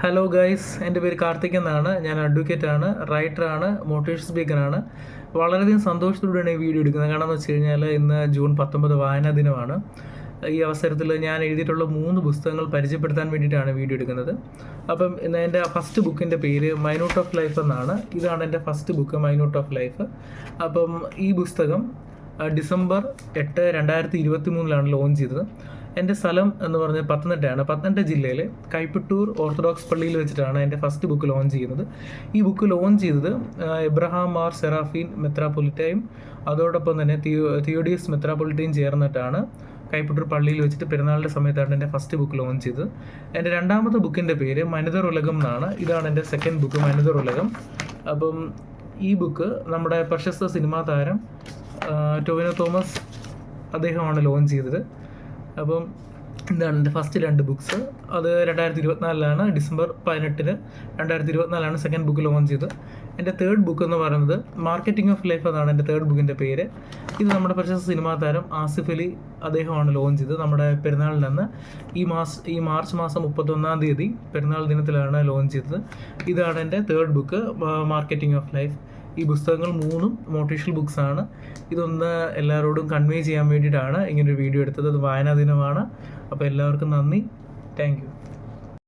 Hello guys, എൻ്റെ പേര് കാർത്തിക് എന്നാണ്. ഞാൻ അഡ്വക്കേറ്റാണ്, റൈറ്ററാണ്, മോട്ടിവേഷൻ സ്പീക്കറാണ്. വളരെയധികം സന്തോഷത്തോടെയാണ് ഈ വീഡിയോ എടുക്കുന്നത്. കാരണം എന്ന് വെച്ച് കഴിഞ്ഞാൽ ഇന്ന് ജൂൺ 19 വായനാ ദിനമാണ്. ഈ അവസരത്തിൽ ഞാൻ എഴുതിയിട്ടുള്ള 3 പുസ്തകങ്ങൾ പരിചയപ്പെടുത്താൻ വേണ്ടിയിട്ടാണ് വീഡിയോ എടുക്കുന്നത്. അപ്പം ഇന്ന് എൻ്റെ ഫസ്റ്റ് ബുക്കിൻ്റെ പേര് മൈന്യൂട്ട് ഓഫ് ലൈഫ് എന്നാണ്. ഇതാണ് എൻ്റെ first book, minute of life. അപ്പം ഈ പുസ്തകം ഡിസംബർ 8, 2023 ലോഞ്ച് ചെയ്തത്. എൻ്റെ സ്ഥലം എന്ന് പറഞ്ഞാൽ പത്തനംതിട്ടയാണ്. പത്തനംതിട്ട ജില്ലയിൽ കൈപ്പട്ടൂർ ഓർത്തഡോക്സ് പള്ളിയിൽ വെച്ചിട്ടാണ് എൻ്റെ ഫസ്റ്റ് ബുക്ക് ലോഞ്ച് ചെയ്യുന്നത്. ഈ ബുക്ക് ലോഞ്ച് ചെയ്തത് എബ്രഹാം മാർ സെറാഫീൻ മെത്രാപ്പൊലിറ്റയും അതോടൊപ്പം തന്നെ തിയോഡിയസ് മെത്രാപ്പൊലിറ്റയും ചേർന്നിട്ടാണ് കൈപ്പട്ടൂർ പള്ളിയിൽ വെച്ചിട്ട് പെരുന്നാളിൻ്റെ സമയത്താണ് എൻ്റെ ഫസ്റ്റ് ബുക്ക് ലോഞ്ച് ചെയ്തത്. എൻ്റെ രണ്ടാമത്തെ ബുക്കിൻ്റെ പേര് മനിതർ ഉലകം എന്നാണ്. ഇതാണ് എൻ്റെ സെക്കൻഡ് ബുക്ക്, മനിതർ ഉലകം. അപ്പം ഈ ബുക്ക് നമ്മുടെ പ്രശസ്ത സിനിമാ താരം ടൊവിനോ തോമസ് അദ്ദേഹമാണ് ലോഞ്ച് ചെയ്തത്. അപ്പം ഇതാണ് എൻ്റെ ഫസ്റ്റ് 2 ബുക്സ്. അത് 2024 ഡിസംബർ 18, 2024 സെക്കൻഡ് ബുക്ക് ലോഞ്ച് ചെയ്തത്. എൻ്റെ തേർഡ് ബുക്ക് എന്ന് പറയുന്നത് മാർക്കറ്റിംഗ് ഓഫ് ലൈഫ് എന്നാണ് എൻ്റെ തേർഡ് ബുക്കിൻ്റെ പേര്. ഇത് നമ്മുടെ പ്രശസ്ത സിനിമാ താരം ആസിഫ് അലി അദ്ദേഹമാണ് ലോഞ്ച് ചെയ്തത്. നമ്മുടെ പെരുന്നാളിൽ നിന്ന് ഈ മാർച്ച് മാസം 31 പെരുന്നാൾ ദിനത്തിലാണ് ലോഞ്ച് ചെയ്തത്. ഇതാണ് എൻ്റെ third book, marketing of life. ഈ പുസ്തകങ്ങൾ 3 മോട്ടിവേഷണൽ ബുക്സാണ്. ഇതൊന്ന് എല്ലാവരോടും കൺവേ ചെയ്യാൻ വേണ്ടിയിട്ടാണ് ഇങ്ങനൊരു വീഡിയോ എടുത്തത്. അത് വായനാ ദിനമാണ്. അപ്പോൾ എല്ലാവർക്കും നന്ദി. Thank you.